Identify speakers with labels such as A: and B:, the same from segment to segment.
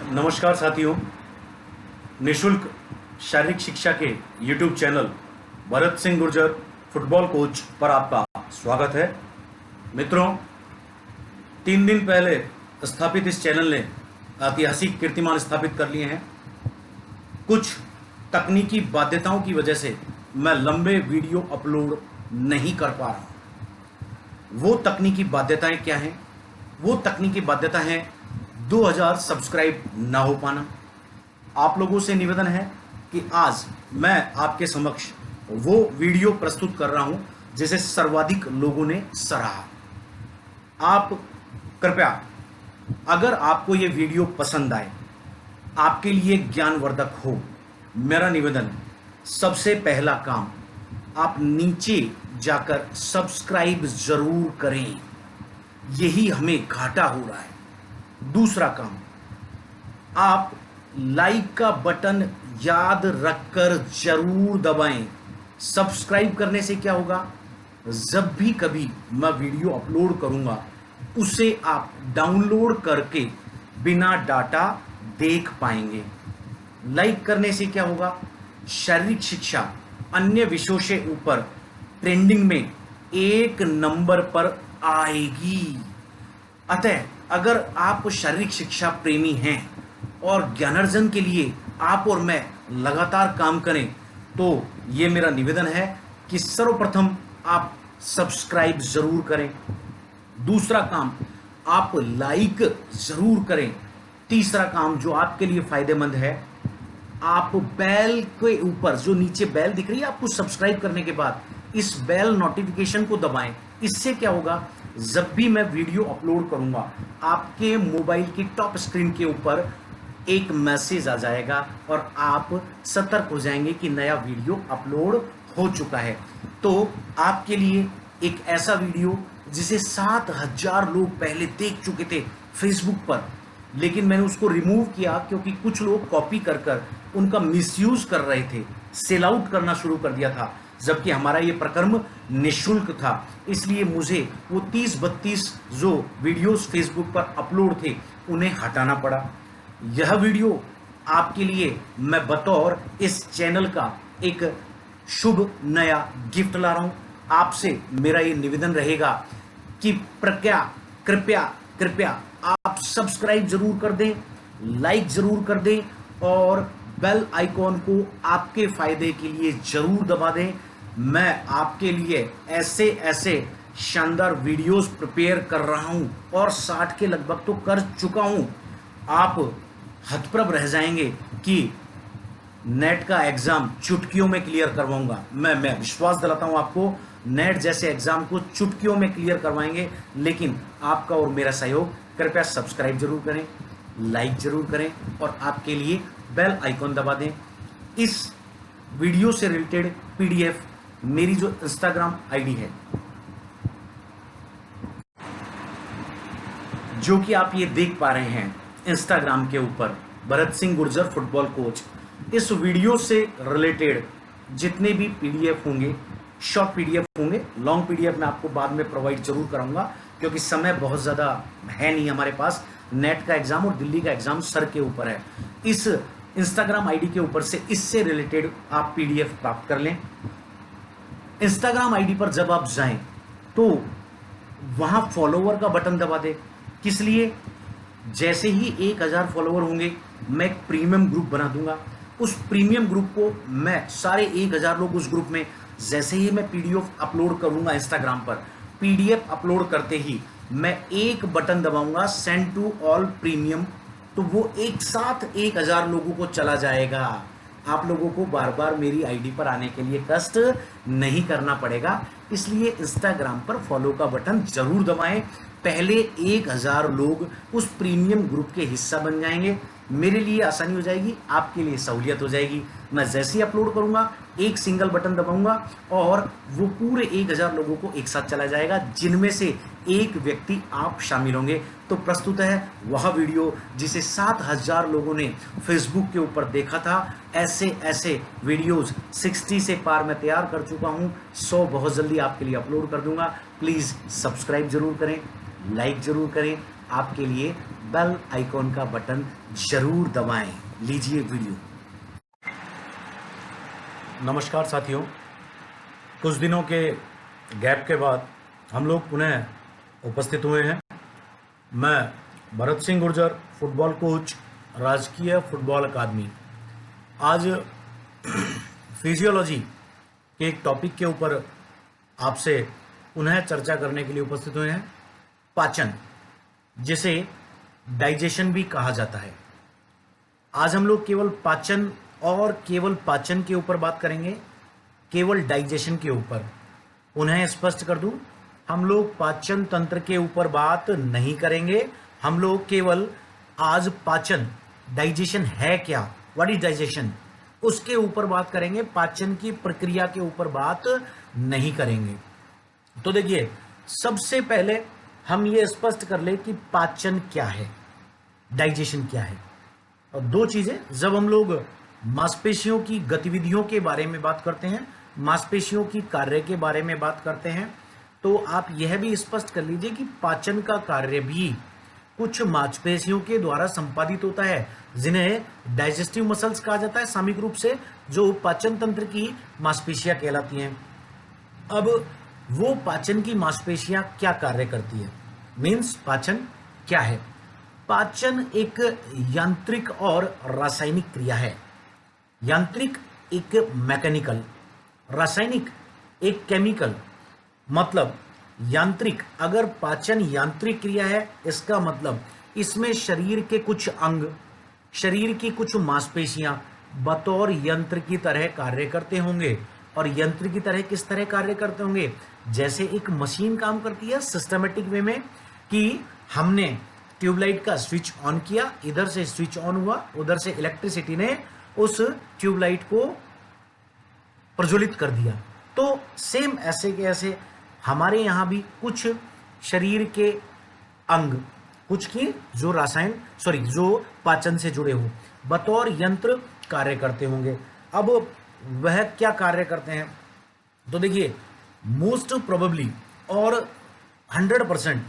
A: नमस्कार साथियों। निशुल्क शारीरिक शिक्षा के YouTube channel Bharat Singh Gurjar football coach पर आपका स्वागत है। मित्रों, 3 दिन पहले स्थापित इस चैनल ने ऐतिहासिक कीर्तिमान स्थापित कर लिए हैं। कुछ तकनीकी बाध्यताओं की वजह से मैं लंबे वीडियो अपलोड नहीं कर पा रहा हूं। वो तकनीकी बाध्यताएं क्या हैं? वो तकनीकी बाध्यता है 2000 सब्सक्राइब ना हो पाना। आप लोगों से निवेदन है कि आज मैं आपके समक्ष वो वीडियो प्रस्तुत कर रहा हूं जिसे सर्वाधिक लोगों ने सराहा। आप कृपया, अगर आपको ये वीडियो पसंद आए, आपके लिए ज्ञानवर्धक हो, मेरा निवेदन, सबसे पहला काम आप नीचे जाकर सब्सक्राइब जरूर करें। यही हमें घाटा हो रहा है। दूसरा काम, आप लाइक का बटन याद रखकर जरूर दबाएं। सब्सक्राइब करने से क्या होगा? जब भी कभी मैं वीडियो अपलोड करूंगा उसे आप डाउनलोड करके बिना डाटा देख पाएंगे। लाइक करने से क्या होगा? शारीरिक शिक्षा अन्य विषयों से ऊपर ट्रेंडिंग में 1 नंबर पर आएगी। अतः अगर आप शारीरिक शिक्षा प्रेमी हैं और ज्ञानार्जन के लिए आप और मैं लगातार काम करें, तो ये मेरा निवेदन है कि सर्वप्रथम आप सब्सक्राइब जरूर करें। दूसरा काम, आप लाइक जरूर करें। तीसरा काम जो आपके लिए फायदेमंद है, आप बेल के ऊपर जो नीचे बेल दिख रही है आपको सब्सक्राइब करने के बाद, इस बेल नोटिफिकेशन को दबाएं। इससे क्या होगा? जब भी मैं वीडियो अपलोड करूंगा आपके मोबाइल की टॉप स्क्रीन के ऊपर एक मैसेज आ जाएगा और आप सतर्क हो जाएंगे कि नया वीडियो अपलोड हो चुका है। तो आपके लिए एक ऐसा वीडियो जिसे 7000 लोग पहले देख चुके थे फेसबुक पर, लेकिन मैंने उसको रिमूव किया क्योंकि कुछ लोग कॉपी कर उनका मिसयूज कर रहे थे, सेल आउट करना शुरू कर दिया था, जबकि हमारा ये प्रकर्म निःशुल्क था। इसलिए मुझे वो 30-32 जो वीडियोस फेसबुक पर अपलोड थे उन्हें हटाना पड़ा। यह वीडियो आपके लिए मैं बतौर इस चैनल का एक शुभ नया गिफ्ट ला रहा हूं। आपसे मेरा ये निवेदन रहेगा कि कृपया कृपया आप सब्सक्राइब जरूर कर दें, लाइक जरूर कर दें और बेल आइकॉन को आपके फायदे के लिए जरूर दबा दें। मैं आपके लिए ऐसे ऐसे शानदार वीडियोस प्रिपेयर कर रहा हूं और 60 के लगभग तो कर चुका हूं। आप हतप्रभ रह जाएंगे कि नेट का एग्जाम चुटकियों में क्लियर करवाऊंगा। मैं विश्वास दिलाता हूं आपको, नेट जैसे एग्जाम को चुटकियों में क्लियर करवाएंगे। लेकिन आपका और मेरा सहयोग, कृपया सब्सक्राइब जरूर करें, लाइक जरूर करें और आपके लिए बेल आइकॉन दबा दें। इस वीडियो से रिलेटेड पीडीएफ मेरी जो इंस्टाग्राम आईडी है, जो कि आप ये देख पा रहे हैं इंस्टाग्राम के ऊपर, भरत सिंह गुर्जर फुटबॉल कोच, इस वीडियो से रिलेटेड जितने भी पीडीएफ होंगे, शॉर्ट पीडीएफ होंगे, लॉन्ग पीडीएफ मैं आपको बाद में प्रोवाइड जरूर कराऊंगा क्योंकि समय बहुत ज़्यादा है नहीं हमारे पास। नेट का एग्जाम और दिल्ली का एग्जाम सर के ऊपर है। इस इंस्टाग्राम आईडी के ऊपर से इससे रिलेटेड आप पीडीएफ प्राप्त कर लें। इंस्टाग्राम आईडी पर जब आप जाएं तो वहां फॉलोवर का बटन दबा दें। किस लिए? जैसे ही 1000 फॉलोवर होंगे मैं एक प्रीमियम ग्रुप बना दूंगा। उस प्रीमियम ग्रुप को मैं सारे 1000 लोग उस ग्रुप में, जैसे ही मैं पीडीएफ अपलोड करूंगा इंस्टाग्राम पर, पीडीएफ अपलोड करते ही मैं एक बटन दबाऊंगा, सेंड टू ऑल प्रीमियम, तो वो एक साथ 1000 लोगों को चला जाएगा। आप लोगों को बार बार मेरी आईडी पर आने के लिए कष्ट नहीं करना पड़ेगा। इसलिए इंस्टाग्राम पर फॉलो का बटन जरूर दबाएं। पहले 1000 लोग उस प्रीमियम ग्रुप के हिस्सा बन जाएंगे। मेरे लिए आसानी हो जाएगी, आपके लिए सहूलियत हो जाएगी। मैं जैसे ही अपलोड करूंगा एक सिंगल बटन दबाऊंगा और वो पूरे 1000 लोगों को एक साथ चला जाएगा, जिनमें से एक व्यक्ति आप शामिल होंगे। तो प्रस्तुत है वह वीडियो जिसे 7000 लोगों ने फेसबुक के ऊपर देखा था। ऐसे ऐसे वीडियोस 60 से पार मैं तैयार कर चुका हूं। 100 बहुत जल्दी आपके लिए अपलोड कर दूंगा। प्लीज़ सब्सक्राइब जरूर करें, लाइक जरूर करें
B: आपके लिए बेल आइकॉन का बटन जरूर दबाएं। लीजिए वीडियो।
A: नमस्कार साथियों, कुछ दिनों के गैप के बाद हम लोग पुनः उपस्थित हुए हैं। मैं भरत सिंह गुर्जर, फुटबॉल कोच, राजकीय फुटबॉल अकादमी। आज फिजियोलॉजी के एक टॉपिक के ऊपर आपसे पुनः चर्चा करने के लिए उपस्थित हुए हैं। पाचन, जिसे डाइजेशन भी कहा जाता है। आज हम लोग केवल पाचन और केवल पाचन के ऊपर बात करेंगे, केवल डाइजेशन के ऊपर। उन्हें स्पष्ट कर दूं, हम लोग पाचन तंत्र के ऊपर बात नहीं करेंगे। हम लोग केवल आज पाचन, डाइजेशन है क्या, व्हाट इज डाइजेशन, उसके ऊपर बात करेंगे। पाचन की प्रक्रिया के ऊपर बात नहीं करेंगे। तो देखिए, सबसे पहले हम ये स्पष्ट कर ले कि पाचन क्या है, डाइजेशन क्या है। और दो चीजें, जब हम लोग मांसपेशियों की गतिविधियों के बारे में बात करते हैं, मांसपेशियों की कार्य के बारे में बात करते हैं, तो आप यह भी स्पष्ट कर लीजिए कि पाचन का कार्य भी कुछ मांसपेशियों के द्वारा संपादित होता है, जिन्हें डाइजेस्टिव मसल्स कहा जाता है सामूहिक रूप से, जो पाचन तंत्र की मांसपेशियां कहलाती हैं। अब वो पाचन की मांसपेशियां क्या कार्य करती है, मीन्स पाचन क्या है। पाचन एक यांत्रिक और रासायनिक क्रिया है। यांत्रिक एक मैकेनिकल, रासायनिक एक केमिकल। मतलब यांत्रिक, अगर पाचन यांत्रिक क्रिया है, इसका मतलब इसमें शरीर के कुछ अंग, शरीर की कुछ मांसपेशियां बतौर यंत्र की तरह कार्य करते होंगे। और यंत्र की तरह किस तरह कार्य करते होंगे, जैसे एक मशीन काम करती है सिस्टमेटिक वे में, कि हमने ट्यूबलाइट का स्विच ऑन किया, इधर से स्विच ऑन हुआ, उधर से इलेक्ट्रिसिटी ने उस ट्यूबलाइट को प्रज्वलित कर दिया। तो सेम ऐसे के ऐसे हमारे यहां भी कुछ शरीर के अंग, कुछ की जो जो पाचन से जुड़े हो, बतौर यंत्र कार्य करते होंगे। अब वह क्या कार्य करते हैं, तो देखिए, मोस्ट प्रोबेबली और 100%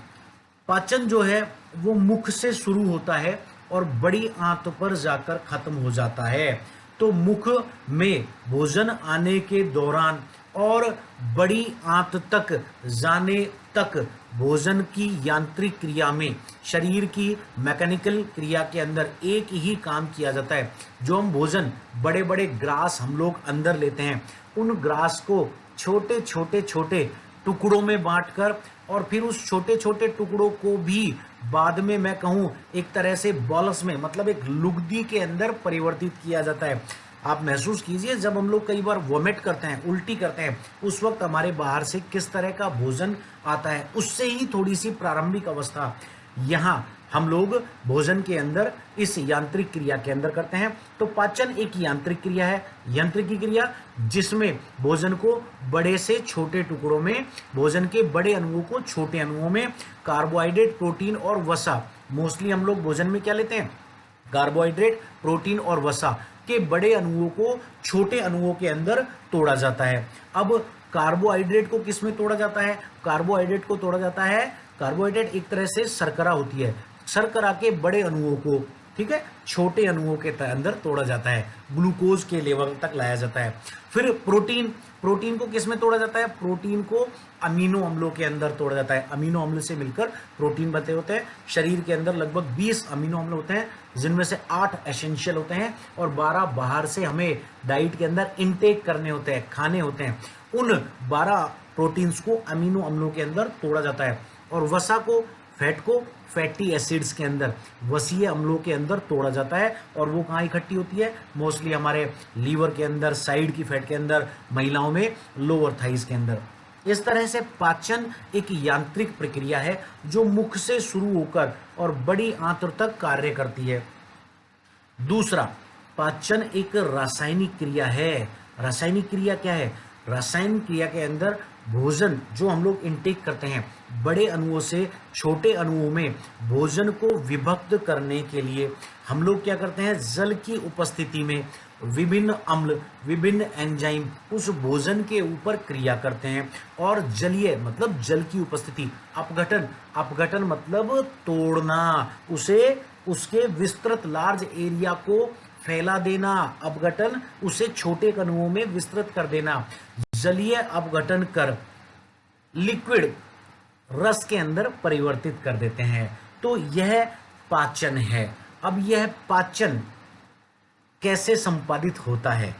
A: पाचन जो है वो मुख से शुरू होता है और बड़ी आंत पर जाकर खत्म हो जाता है। तो मुख में भोजन आने के दौरान और बड़ी आंत तक जाने तक भोजन की यांत्रिक क्रिया में, शरीर की मैकेनिकल क्रिया के अंदर एक ही काम किया जाता है। जो हम भोजन, बड़े बड़े ग्रास हम लोग अंदर लेते हैं, उन ग्रास को छोटे छोटे छोटे टुकड़ों में बांटकर, और फिर उस छोटे छोटे टुकड़ों को भी बाद में मैं कहूं एक तरह से बॉल्स में, मतलब एक लुगदी के अंदर परिवर्तित किया जाता है। आप महसूस कीजिए, जब हम लोग कई बार वोमिट करते हैं, उल्टी करते हैं, उस वक्त हमारे बाहर से किस तरह का भोजन आता है, उससे ही थोड़ी सी प्रारंभिक अवस्था यहाँ हम लोग भोजन के अंदर इस यांत्रिक क्रिया के अंदर करते हैं। तो पाचन एक यांत्रिक क्रिया है, यंत्र की क्रिया, जिसमें भोजन को बड़े से छोटे टुकड़ों में, भोजन के बड़े अणुओं को छोटे अणुओं में, कार्बोहाइड्रेट, प्रोटीन और वसा, मोस्टली हम लोग भोजन में क्या लेते हैं, कार्बोहाइड्रेट, प्रोटीन और वसा के बड़े अणुओं को छोटे अणुओं के अंदर तोड़ा जाता है। अब कार्बोहाइड्रेट को किस में तोड़ा जाता है, कार्बोहाइड्रेट को तोड़ा जाता है, कार्बोहाइड्रेट एक तरह से शर्करा होती है, शर्करा के बड़े अणुओं को, ठीक है, छोटे अणुओं के अंदर तोड़ा जाता है, ग्लूकोज के लेवल तक लाया जाता है। फिर प्रोटीन, प्रोटीन को किस में तोड़ा जाता है, प्रोटीन को अमीनो अम्लों के अंदर तोड़ा जाता है। अमीनो अम्ल से मिलकर प्रोटीन बनते होते हैं। शरीर के अंदर लगभग 20 अमीनो अम्ल होते हैं, जिनमें से 8 एसेंशियल होते हैं और 12 बाहर से हमें डाइट के अंदर इनटेक करने होते हैं, खाने होते हैं। उन 12 प्रोटीन्स को अमीनो अम्लों के अंदर तोड़ा जाता है। और वसा को, फैट को फैटी एसिड्स के अंदर, वसीय अम्लों के अंदर तोड़ा जाता है। और वो कहाँ इकट्ठी होती है, मोस्टली हमारे लीवर के अंदर, साइड की फैट के अंदर, महिलाओं में लोअर थाइज के अंदर। इस तरह से पाचन एक यांत्रिक प्रक्रिया है जो मुख से शुरू होकर और बड़ी आंत तक कार्य करती है। दूसरा, पाचन एक रासायनिक क्रिया है। रासायनिक क्रिया क्या है,
B: रसायन क्रिया के अंदर भोजन जो हम लोग इनटेक करते हैं, बड़े अणुओं से छोटे अणुओं में भोजन को विभक्त करने के लिए हम लोग क्या करते हैं, जल की उपस्थिति में विभिन्न अम्ल, विभिन्न एंजाइम उस भोजन के ऊपर क्रिया करते हैं। और जलीय मतलब जल की उपस्थिति, अपघटन, अपघटन मतलब तोड़ना, उसे उसके विस्तृत लार्ज एरिया को फैला देना, अपघटन उसे छोटे कणुओं में विस्तृत कर देना। जलीय अपघटन कर लिक्विड रस के अंदर परिवर्तित कर देते हैं। तो यह पाचन है। अब यह पाचन कैसे संपादित होता है,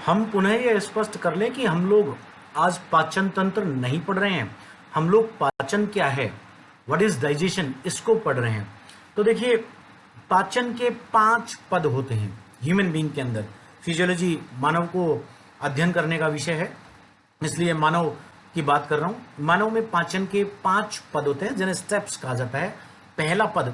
B: हम पुनः यह स्पष्ट कर लें कि हम लोग आज पाचन तंत्र नहीं पढ़ रहे हैं, हम लोग पाचन क्या है, व्हाट इज डाइजेशन, इसको पढ़ रहे हैं। तो देखिए, पाचन के 5 पद होते हैं ह्यूमन बीइंग के अंदर। फिजियोलॉजी मानव को अध्ययन करने का विषय है, इसलिए मानव की बात कर रहा हूं। मानव में पाचन के 5 पद होते हैं जिन्हें स्टेप्स कहा जाता है। पहला पद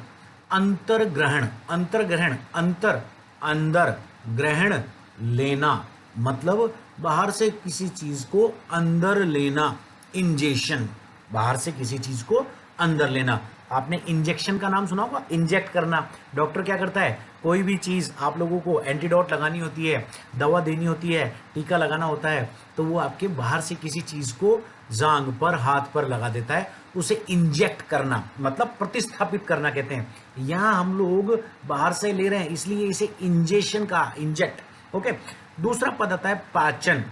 B: अंतर्ग्रहण, अंतर्ग्रहण, अंतर अंदर, ग्रहण लेना मतलब बाहर से किसी चीज को अंदर लेना, इंजेक्शन, बाहर से किसी चीज को अंदर लेना। आपने इंजेक्शन का नाम सुना होगा, इंजेक्ट करना। डॉक्टर क्या करता है, कोई भी चीज आप लोगों को एंटीडोट लगानी होती है, दवा देनी होती है, टीका लगाना होता है, तो वो आपके बाहर से किसी चीज को जांग पर, हाथ पर लगा देता है, उसे इंजेक्ट करना मतलब प्रतिस्थापित करना कहते हैं। यहां हम लोग बाहर से ले रहे हैं, इसलिए इसे इंजेक्शन का, इंजेक्ट। ओके, दूसरा पद आता है पाचन।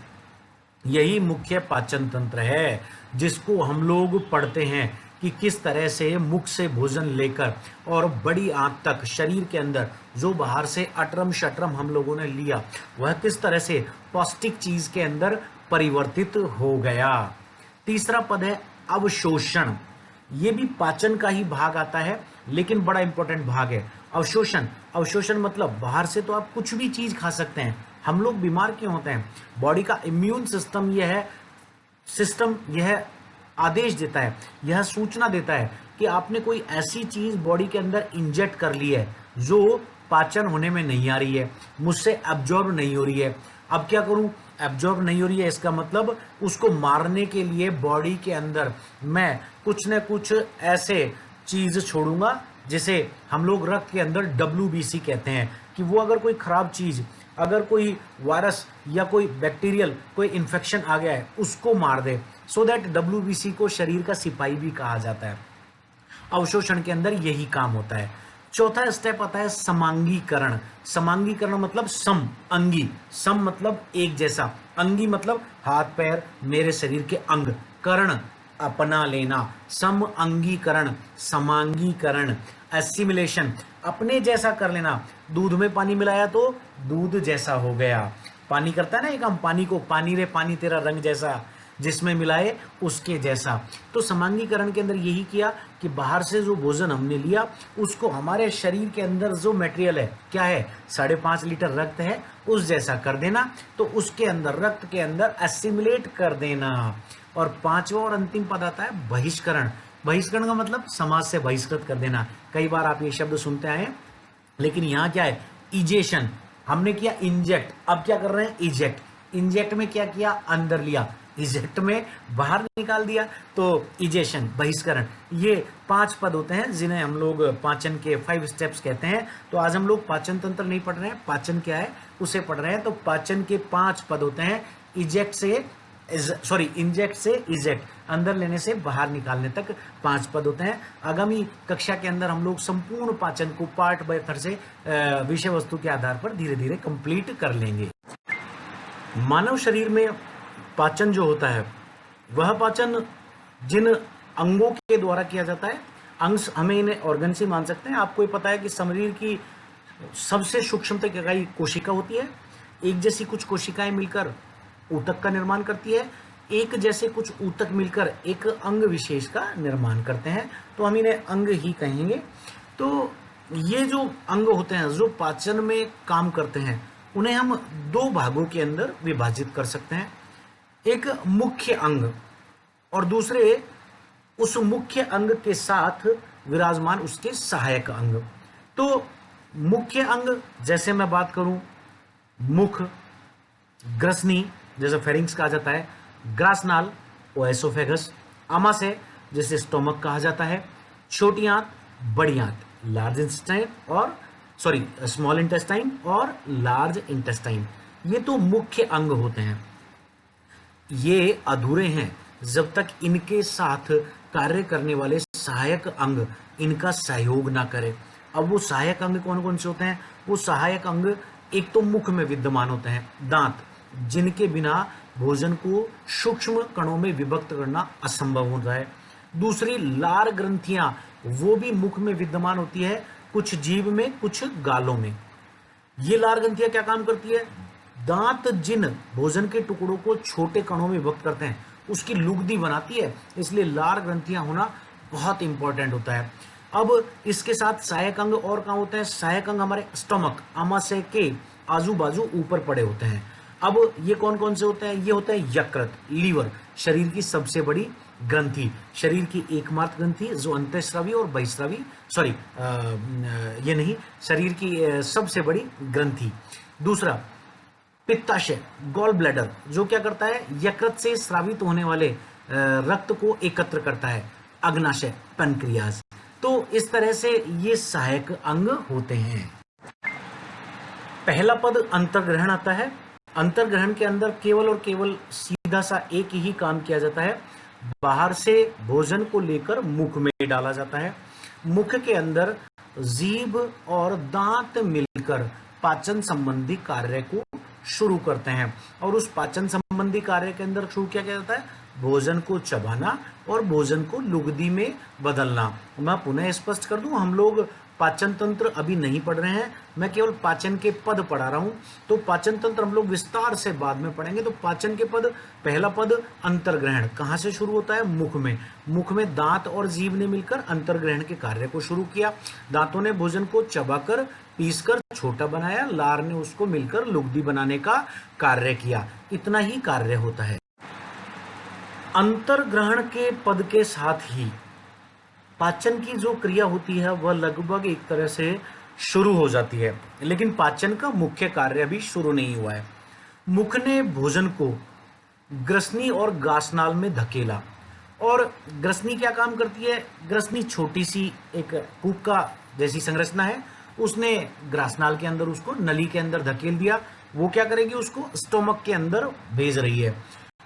B: यही मुख्य पाचन तंत्र है जिसको हम लोग पढ़ते हैं कि किस तरह से मुख से भोजन लेकर और बड़ी आंत तक शरीर के अंदर जो बाहर से अटरम शटरम हम लोगों ने लिया, वह किस तरह से पौष्टिक चीज के अंदर परिवर्तित हो गया। तीसरा पद है अवशोषण। ये भी पाचन का ही भाग आता है, लेकिन बड़ा इंपॉर्टेंट भाग है अवशोषण। अवशोषण मतलब बाहर से तो आप कुछ भी चीज खा सकते हैं। हम लोग बीमार क्यों होते हैं? बॉडी का इम्यून सिस्टम यह आदेश देता है, यह सूचना देता है कि आपने कोई ऐसी चीज बॉडी के अंदर इंजेक्ट कर ली है जो पाचन होने में नहीं आ रही है, मुझसे एब्जॉर्ब नहीं हो रही है। अब क्या करूं? एब्जॉर्ब नहीं हो रही है, इसका मतलब उसको मारने के लिए बॉडी के अंदर मैं कुछ न कुछ ऐसे चीज छोड़ूंगा जिसे हम लोग रक्त के अंदर WBC कहते हैं, कि वो अगर कोई खराब चीज, अगर कोई वायरस या कोई बैक्टीरियल कोई इन्फेक्शन आ गया है, उसको मार दे। सो दैट WBC को शरीर का सिपाही भी कहा जाता है। अवशोषण के अंदर यही काम होता है। चौथा स्टेप आता है समांगीकरण। समांगीकरण मतलब सम, अंगी, सम मतलब एक जैसा, अंगी मतलब हाथ पैर, मेरे शरीर के अंग, करण अपना लेना, सम अंगीकरण, समांगीकरण, एसिमिलेशन, अपने जैसा कर लेना। दूध में पानी मिलाया तो दूध जैसा हो गया। पानी करता है ना एक हम, पानी को पानी रे पानी तेरा रंग जैसा, जिसमें मिलाए उसके जैसा। तो समांगीकरण के अंदर यही किया कि बाहर से जो भोजन हमने लिया उसको हमारे शरीर के अंदर जो मटेरियल है, क्या है, 5.5 लीटर रक्त है, उस जैसा कर देना। तो उसके अंदर, रक्त के अंदर एसिमिलेट कर देना। और पांचवा और अंतिम पद आता है बहिष्करण। बहिष्करण का मतलब समाज से बहिष्कृत कर देना। कई बार आप ये शब्द सुनते आए, लेकिन यहाँ क्या है, इजेशन। हमने किया इंजेक्ट, अब क्या कर रहे हैं, इजेक्ट। इंजेक्ट में क्या किया, अंदर लिया, इजेक्ट में बाहर निकाल दिया, तो इजेशन, बहिष्करण। ये 5 पद होते हैं जिन्हें हम लोग पाचन के 5 स्टेप्स कहते हैं। तो आज हम लोग पाचन तंत्र नहीं पढ़ रहे हैं, पाचन क्या है उसे पढ़ रहे हैं। तो पाचन के 5 पद होते हैं, इंजेक्ट से इजेक्ट, अंदर लेने से बाहर निकालने तक 5 पद होते हैं। आगामी कक्षा के अंदर हम लोग संपूर्ण पाचन को पार्ट बाय पार्ट से विषय वस्तु के आधार पर धीरे धीरे कंप्लीट कर लेंगे। मानव शरीर में पाचन जो होता है, वह पाचन जिन अंगों के द्वारा किया जाता है, अंग हमें इन्हें ऑर्गन से मान सकते हैं। आपको ये पता है कि शरीर की सबसे सूक्ष्म इकाई कोशिका होती है। एक जैसी कुछ कोशिकाएं मिलकर ऊतक का निर्माण करती है, एक जैसे कुछ ऊतक मिलकर एक अंग विशेष का निर्माण करते हैं, तो हम इन्हें अंग ही कहेंगे। तो ये जो अंग होते हैं जो पाचन में काम करते हैं, उन्हें हम 2 भागों के अंदर विभाजित कर सकते हैं। एक मुख्य अंग और दूसरे उस मुख्य अंग के साथ विराजमान उसके सहायक अंग। तो मुख्य अंग जैसे मैं बात करूं, मुख, ग्रसनी, जैसे फेरिंग्स कहा जाता है, ग्रासनाल ओएसोफेगस, आमाशय जिसे स्टोमक कहा जाता है, छोटी आंत, बड़ी आंत, लार्ज इंटेस्टाइन और स्मॉल इंटेस्टाइन और लार्ज इंटेस्टाइन, ये तो मुख्य अंग होते हैं। ये अधूरे हैं जब तक इनके साथ कार्य करने वाले सहायक अंग इनका सहयोग ना करें। अब वो सहायक अंग कौन कौन से होते हैं? वो सहायक अंग एक तो मुख में विद्यमान होते हैं, दांत, जिनके बिना भोजन को सूक्ष्म कणों में विभक्त करना असंभव होता है। दूसरी लार ग्रंथियां, वो भी मुख में विद्यमान होती है, कुछ जीभ में, कुछ गालों में। ये लार ग्रंथियां क्या काम करती है? दांत जिन भोजन के टुकड़ों को छोटे कणों में विभक्त करते हैं उसकी लुगदी बनाती है, इसलिए लार ग्रंथियां होना बहुत इंपॉर्टेंट होता है। अब इसके साथ सहायक अंग और कहाँ होते हैं? सहायक अंग हमारे स्टमक, आमाशय के आजू बाजू ऊपर पड़े होते हैं। अब ये कौन कौन से होते हैं? ये होते हैं यकृत, लीवर, शरीर की सबसे बड़ी ग्रंथि, शरीर की एकमात्र ग्रंथि जो अंतःस्रावी और बहिस्रावी, ये नहीं, शरीर की सबसे बड़ी ग्रंथि। दूसरा पित्ताशय, गॉल ब्लैडर, जो क्या करता है? यकृत से स्रावित होने वाले रक्त को एकत्र करता है। अग्नाशय, पैनक्रियाज। तो इस तरह से ये सहायक अंग होते हैं। पहला पद अंतर्ग्रहण आता है। अंतर्ग्रहण के अंदर केवल और केवल सीधा सा एक ही काम किया जाता है, बाहर से भोजन को लेकर मुख में डाला जाता है। मुख के अंदर जीभ और दांत मिलकर पाचन संबंधी कार्य को शुरू करते हैं और उस पाचन संबंधी कार्य के अंदर शुरू किया जाता है भोजन को चबाना और भोजन को लुगदी में बदलना। मैं पुनः स्पष्ट कर दूं, हम लोग पाचन तंत्र अभी नहीं पढ़ रहे हैं, मैं केवल पाचन के पद पढ़ा रहा हूं। तो पाचन तंत्र हम लोग विस्तार से बाद में पढ़ेंगे। तो पाचन के पद, पहला पद अंतर्ग्रहण कहां से शुरू होता है? मुख में। मुख में दांत और जीभ ने मिलकर अंतर्ग्रहण के कार्य को शुरू किया। दांतों ने भोजन को चबाकर पीसकर छोटा बनाया, लार ने उसको मिलकर लुगदी बनाने का कार्य किया। इतना ही कार्य होता है। अंतर्ग्रहण के पद के साथ ही पाचन की जो क्रिया होती है वह लगभग एक तरह से शुरू हो जाती है, लेकिन पाचन का मुख्य कार्य अभी शुरू नहीं हुआ है। मुख ने भोजन को ग्रसनी और गासनाल में धकेला और ग्रसनी क्या काम करती है? ग्रसनी छोटी सी एक हुक्का जैसी संरचना है, उसने ग्रासनाल के अंदर उसको नली के अंदर धकेल दिया। वो क्या करेगी? उसको स्टोमक के अंदर भेज रही है।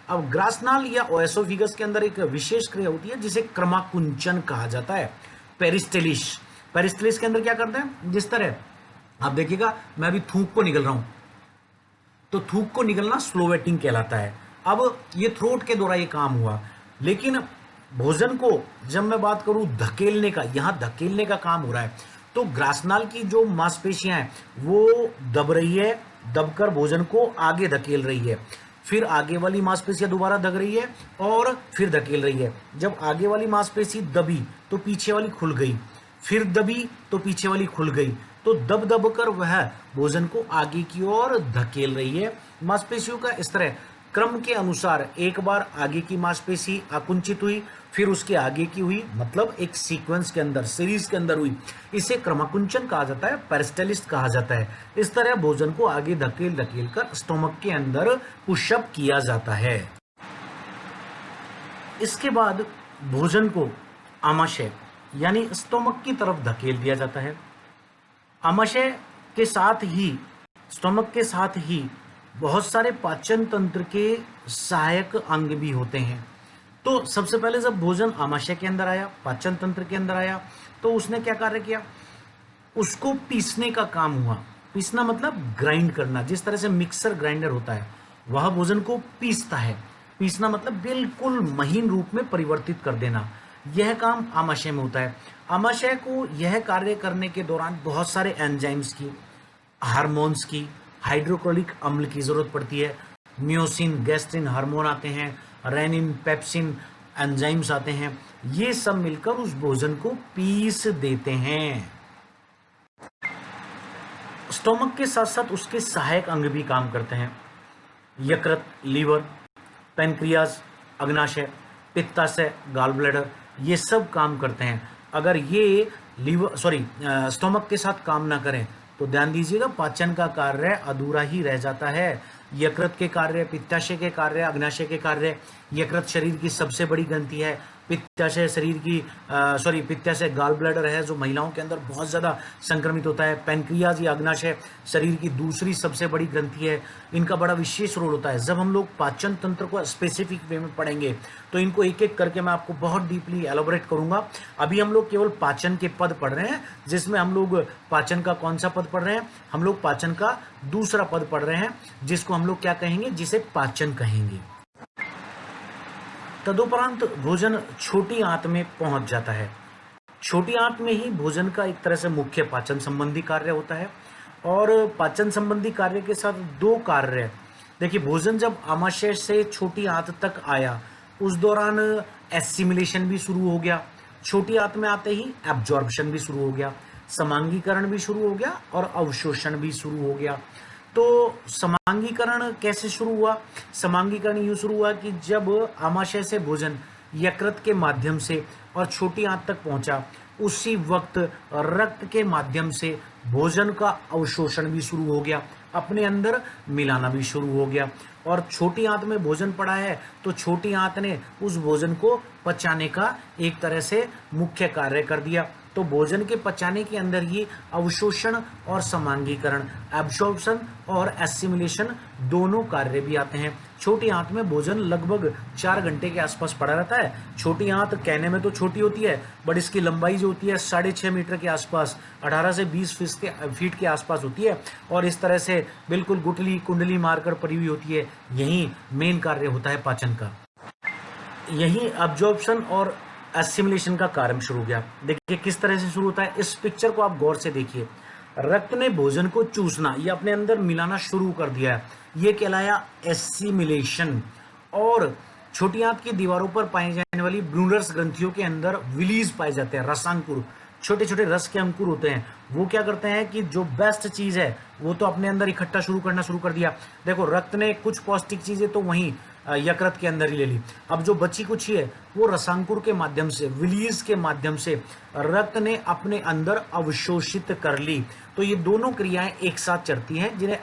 B: अब ग्रासनाल या ओएसोफिगस के अंदर एक विशेष क्रिया होती है जिसे क्रमाकुंचन कहा जाता है। पेरिस्टेलिस, पेरिस्टेलिस के अंदर क्या करते हैं? जिस तरह आप देखिएगा, मैं अभी थूक को निकल रहा हूं, तो थूक को निकलना स्लोवेटिंग कहलाता है। अब ये थ्रोट के द्वारा ये काम हुआ, लेकिन भोजन को जब मैं बात करूं धकेलने का, यहां धकेलने का काम हो रहा है, तो ग्रासनाल की जो मांसपेशियां हैं वो दब रही है, दबकर भोजन को आगे धकेल रही है। फिर आगे वाली मांसपेशियां दोबारा दब रही है और फिर धकेल रही है। जब आगे वाली मांसपेशी दबी तो पीछे वाली खुल गई, फिर दबी तो पीछे वाली खुल गई, तो दब दब कर वह भोजन को आगे की ओर धकेल रही है। मांसपेशियों का इस तरह क्रम के अनुसार एक बार आगे की मांसपेशी आकुंचित हुई, फिर उसके आगे की हुई, मतलब एक सीक्वेंस के अंदर, सीरीज के अंदर हुई। इसे क्रमाकुंचन कहा जाता है, पेरिस्टेलिस कहा जाता है। इस तरह भोजन को आगे धकेल धकेल कर स्टोमक के अंदर पुशअप किया जाता है। इसके बाद भोजन को आमाशय यानी स्टोमक की तरफ धकेल दिया जाता है। आमाशय के साथ ही, स्टोमक के साथ ही बहुत सारे पाचन तंत्र के सहायक अंग भी होते हैं। तो सबसे पहले जब भोजन आमाशय के अंदर आया, पाचन तंत्र के अंदर आया, तो उसने क्या कार्य किया? उसको पीसने का काम हुआ। पीसना मतलब ग्राइंड करना, जिस तरह से मिक्सर ग्राइंडर होता है वह भोजन को पीसता है। पीसना मतलब बिल्कुल महीन रूप में परिवर्तित कर देना, यह काम आमाशय में होता है। आमाशय को यह कार्य करने के दौरान बहुत सारे एंजाइम्स की, हार्मोन्स की, हाइड्रोक्लोरिक अम्ल की जरूरत पड़ती है। म्योसिन, गैस्ट्रिन हार्मोन आते हैं, रेनिन, पेप्सिन एंजाइम्स आते हैं, ये सब मिलकर उस भोजन को पीस देते हैं। स्टोमक के साथ साथ उसके सहायक अंग भी काम करते हैं। यकृत, लीवर, पैनक्रियाज, अग्नाशय, पित्ताशय, गॉल ब्लैडर, ये सब काम करते हैं। अगर ये स्टोमक के साथ काम ना करें तो ध्यान दीजिएगा पाचन का कार्य अधूरा ही रह जाता है। यकृत के कार्य, पित्ताशय के कार्य, अग्नाशय के कार्य। यकृत शरीर की सबसे बड़ी ग्रंथि है। पित्ताशय शरीर की पित्ताशय गाल ब्लैडर है जो महिलाओं के अंदर बहुत ज़्यादा संक्रमित होता है। पैनक्रियाज या अग्नाशय शरीर की दूसरी सबसे बड़ी ग्रंथि है। इनका बड़ा विशेष रोल होता है। जब हम लोग पाचन तंत्र को स्पेसिफिक वे में पढ़ेंगे तो इनको एक एक करके मैं आपको बहुत डीपली एलोबरेट करूंगा। अभी हम लोग केवल पाचन के पद पढ़ रहे हैं, जिसमें हम लोग पाचन का कौन सा पद पढ़ रहे हैं? हम लोग पाचन का दूसरा पद पढ़ रहे हैं, जिसको हम लोग क्या कहेंगे? जिसे पाचन कहेंगे। तदुपरांत भोजन छोटी आंत में पहुंच जाता है। छोटी आंत में ही भोजन का एक तरह से मुख्य पाचन संबंधी कार्य होता है। और पाचन संबंधी कार्य के साथ दो कार्य। देखिए, भोजन जब आमाशय से छोटी आंत तक आया, उस दौरान एसिमिलेशन भी शुरू हो गया। छोटी आंत में आते ही एब्जॉर्प्शन भी शुरू हो गया, समांगीकरण भी शुरू हो गया और अवशोषण भी शुरू हो गया। तो समांगीकरण कैसे शुरू हुआ? समांगीकरण यूं शुरू हुआ कि जब आमाशय से भोजन यकृत के माध्यम से और छोटी आंत तक पहुंचा, उसी वक्त रक्त के माध्यम से भोजन का अवशोषण भी शुरू हो गया, अपने अंदर मिलाना भी शुरू हो गया। और छोटी आंत में भोजन पड़ा है तो छोटी आंत ने उस भोजन को पचाने का एक तरह से मुख्य कार्य कर दिया। तो भोजन के पचाने के अंदर ही अवशोषण और समांगीकरण, एब्जॉर्प्शन और एसिमिलेशन दोनों कार्य भी आते हैं। छोटी आंत में भोजन लगभग 4 घंटे के आसपास पड़ा रहता है। छोटी आंत कहने में तो छोटी होती है, बट इसकी लंबाई जो होती है 6.5 मीटर के आसपास, 18 से 20 फीट के आसपास होती है। और इस तरह से बिल्कुल गुटली कुंडली मारकर पड़ी हुई होती है। यही मेन कार्य होता है पाचन का। यही अब्जॉर्प्शन और एसिमिलेशन का कार्य शुरू हो गया। देखिए किस तरह से शुरू होता है। इस पिक्चर को आप गौर से देखिए। रक्त ने भोजन को चूसना या अपने अंदर मिलाना शुरू कर दिया है, ये कहलाया एसिमिलेशन। और छोटी आंत की दीवारों पर पाई जाने वाली ब्रूनर्स ग्रंथियों के अंदर विलीज पाए जाते हैं, रसांकुर, छोटे छोटे रस के अंकुर होते हैं। वो क्या करते हैं कि जो बेस्ट चीज है वो तो अपने अंदर इकट्ठा करना शुरू कर दिया। देखो, रक्त ने कुछ पौष्टिक चीजें तो वहीं यकृत के अंदर ही ले ली। अब जो बची कुछ ही है वो रसांकुर के माध्यम से, विलीज के माध्यम से रक्त ने अपने अंदर अवशोषित कर ली। तो ये दोनों क्रियाएं एक साथ चलती हैं, जिन्हें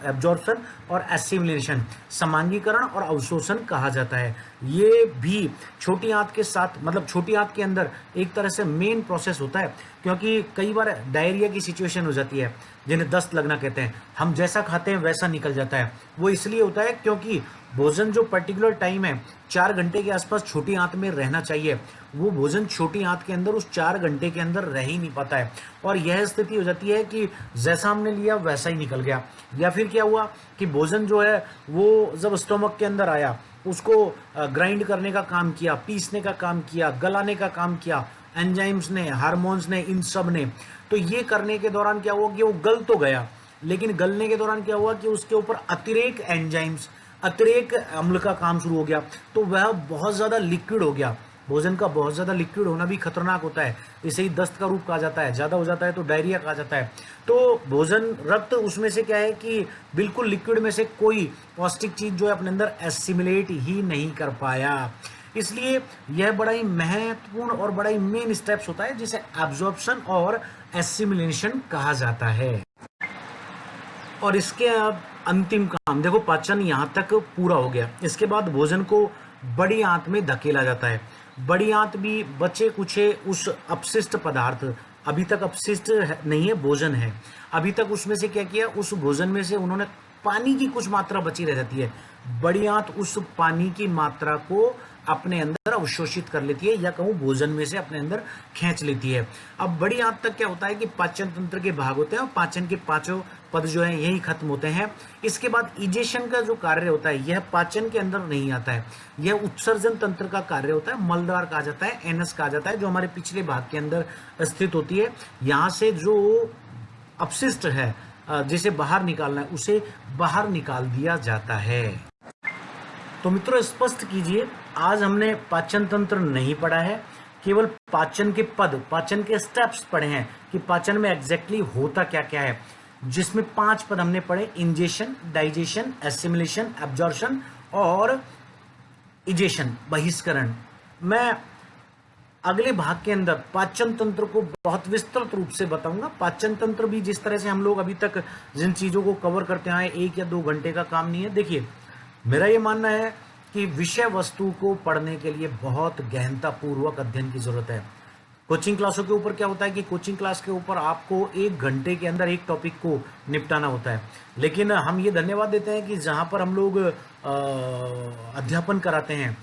B: एब्जॉर्प्शन और एसिमिलेशन, समांगीकरण और अवशोषण कहा जाता है। ये भी छोटी आंत के साथ, मतलब छोटी आंत के अंदर एक तरह से मेन प्रोसेस होता है। क्योंकि कई बार डायरिया की सिचुएशन हो जाती है, जिन्हें दस्त लगना कहते हैं। हम जैसा खाते हैं वैसा निकल जाता है। वो इसलिए होता है क्योंकि भोजन जो पर्टिकुलर टाइम है 4 घंटे के आसपास छोटी आंत में रहना चाहिए, वो भोजन छोटी आंत के अंदर उस 4 घंटे के अंदर रह ही नहीं पाता है। और यह स्थिति हो जाती है कि जैसा हमने लिया वैसा ही निकल गया। या फिर क्या हुआ कि भोजन जो है वो जब स्टोमक के अंदर आया, उसको ग्राइंड करने का काम किया, पीसने का काम किया, गलाने का काम किया, एंजाइम्स ने, हार्मोन्स ने, इन सब ने। तो ये करने के दौरान क्या हुआ कि वो गल तो गया, लेकिन गलने के दौरान क्या हुआ कि उसके ऊपर अतिरेक एंजाइम्स, अतिरेक अम्ल का काम शुरू हो गया। तो वह बहुत ज़्यादा लिक्विड हो गया। भोजन का बहुत ज़्यादा लिक्विड होना भी खतरनाक होता है। इसे ही दस्त का रूप कहा जाता है। ज़्यादा हो जाता है तो डायरिया कहा जाता है। तो भोजन, रक्त उसमें से क्या है कि बिल्कुल लिक्विड में से कोई पौष्टिक चीज़ जो है अपने अंदर एसिमिलेट ही नहीं कर पाया। इसलिए यह बड़ा ही महत्वपूर्ण और बड़ा ही मेन स्टेप्स होता है, जिसे एब्जॉर्प्शन और एसिमिलेशन कहा जाता है। और इसके अब अंतिम काम देखो, पाचन यहाँ तक पूरा हो गया। इसके बाद भोजन को बड़ी आंत में धकेला जाता है। बड़ी आंत भी बचे कुचे उस अपशिष्ट पदार्थ, अभी तक अपशिष्ट नहीं है, भोजन है, अभी तक उसमें से क्या किया, उस भोजन में से उन्होंने पानी की कुछ मात्रा बची रह जाती है। बड़ी आंत उस पानी की मात्रा को अपने अंदर अवशोषित कर लेती है, या कहूँ भोजन में से अपने अंदर खींच लेती है। अब बड़ी आंत तक क्या होता है कि पाचन तंत्र के भाग होते हैं और पाचन के 5 पद जो है यही खत्म होते हैं। इसके बाद इजेशन का जो कार्य होता है यह पाचन के अंदर नहीं आता है, यह उत्सर्जन तंत्र का कार्य होता है। मलद्वार कहा जाता है, एनस कहा जाता है, जो हमारे पिछले भाग के अंदर स्थित होती है। यहाँ से जो अपशिष्ट है जिसे बाहर निकालना है, उसे बाहर निकाल दिया जाता है। तो मित्रों, स्पष्ट कीजिए, आज हमने पाचन तंत्र नहीं पढ़ा है, केवल पाचन के पद, पाचन के स्टेप्स पढ़े हैं कि पाचन में एग्जैक्टली होता क्या क्या है, जिसमें 5 पद हमने पढ़े: इंजेशन, डाइजेशन, एसिमिलेशन, एब्जॉर्प्शन और इजेशन, बहिष्करण। मैं अगले भाग के अंदर पाचन तंत्र को बहुत विस्तृत रूप से बताऊंगा। पाचन तंत्र भी जिस तरह से हम लोग अभी तक जिन चीज़ों को कवर करते आए, 1 या 2 घंटे का काम नहीं है। देखिए, मेरा ये मानना है कि विषय वस्तु को पढ़ने के लिए बहुत गहनतापूर्वक अध्ययन की जरूरत है। कोचिंग क्लासों के ऊपर क्या होता है कि कोचिंग क्लास के ऊपर आपको 1 घंटे के अंदर एक टॉपिक को निपटाना होता है, लेकिन हम ये धन्यवाद देते हैं कि जहाँ पर हम लोग अध्यापन कराते हैं,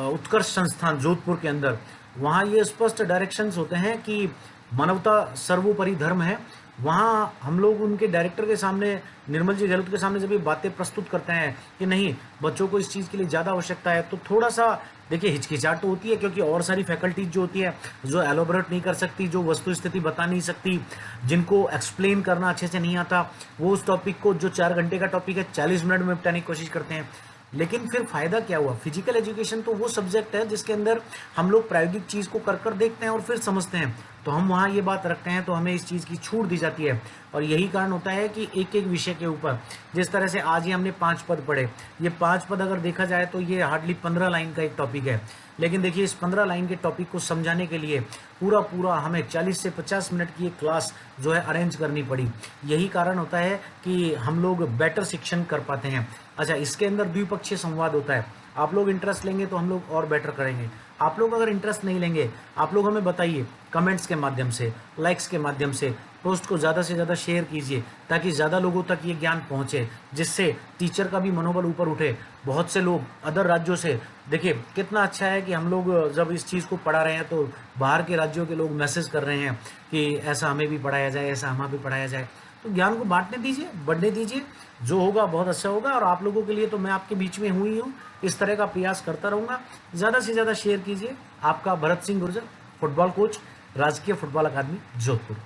B: उत्कर्ष संस्थान जोधपुर के अंदर, वहाँ ये स्पष्ट डायरेक्शंस होते हैं कि मानवता सर्वोपरि धर्म है। वहाँ हम लोग उनके डायरेक्टर के सामने, निर्मल जी गहलोत के सामने जब ये बातें प्रस्तुत करते हैं कि नहीं, बच्चों को इस चीज़ के लिए ज़्यादा आवश्यकता है, तो थोड़ा सा देखिए हिचकिचाहट तो होती है, क्योंकि और सारी फैकल्टीज जो होती है, जो एलोबरेट नहीं कर सकती, जो वस्तु स्थिति बता नहीं सकती, जिनको एक्सप्लेन करना अच्छे से नहीं आता, वो उस टॉपिक को, जो 4 घंटे का टॉपिक है, 40 मिनट में निपटाने की कोशिश करते हैं। लेकिन फिर फायदा क्या हुआ? फिजिकल एजुकेशन तो वो सब्जेक्ट है जिसके अंदर हम लोग प्रायोगिक चीज़ को कर कर देखते हैं और फिर समझते हैं। तो हम वहाँ ये बात रखते हैं तो हमें इस चीज़ की छूट दी जाती है। और यही कारण होता है कि एक एक विषय के ऊपर, जिस तरह से आज ही हमने 5 पद पढ़े, ये 5 पद अगर देखा जाए तो ये हार्डली 15 लाइन का एक टॉपिक है। लेकिन देखिए, इस 15 लाइन के टॉपिक को समझाने के लिए पूरा हमें 40 से 50 मिनट की एक क्लास जो है अरेंज करनी पड़ी। यही कारण होता है कि हम लोग बेटर शिक्षण कर पाते हैं। अच्छा, इसके अंदर द्विपक्षीय संवाद होता है। आप लोग इंटरेस्ट लेंगे तो हम लोग और बेटर करेंगे। आप लोग अगर इंटरेस्ट नहीं लेंगे, आप लोग हमें बताइए कमेंट्स के माध्यम से, लाइक्स के माध्यम से, पोस्ट को ज़्यादा से ज़्यादा शेयर कीजिए ताकि ज़्यादा लोगों तक ये ज्ञान पहुँचे, जिससे टीचर का भी मनोबल ऊपर उठे। बहुत से लोग अदर राज्यों से, देखिए कितना अच्छा है कि हम लोग जब इस चीज़ को पढ़ा रहे हैं तो बाहर के राज्यों के लोग मैसेज कर रहे हैं कि ऐसा हमें भी पढ़ाया जाए, ऐसा हमें भी पढ़ाया जाए। तो ज्ञान को बांटने दीजिए, बढ़ने दीजिए, जो होगा बहुत अच्छा होगा। और आप लोगों के लिए तो मैं आपके बीच में हुई हूँ, इस तरह का प्रयास करता रहूँगा। ज़्यादा से ज़्यादा शेयर कीजिए। आपका भरत सिंह गुर्जर, फुटबॉल कोच, राजकीय फुटबॉल अकादमी जोधपुर।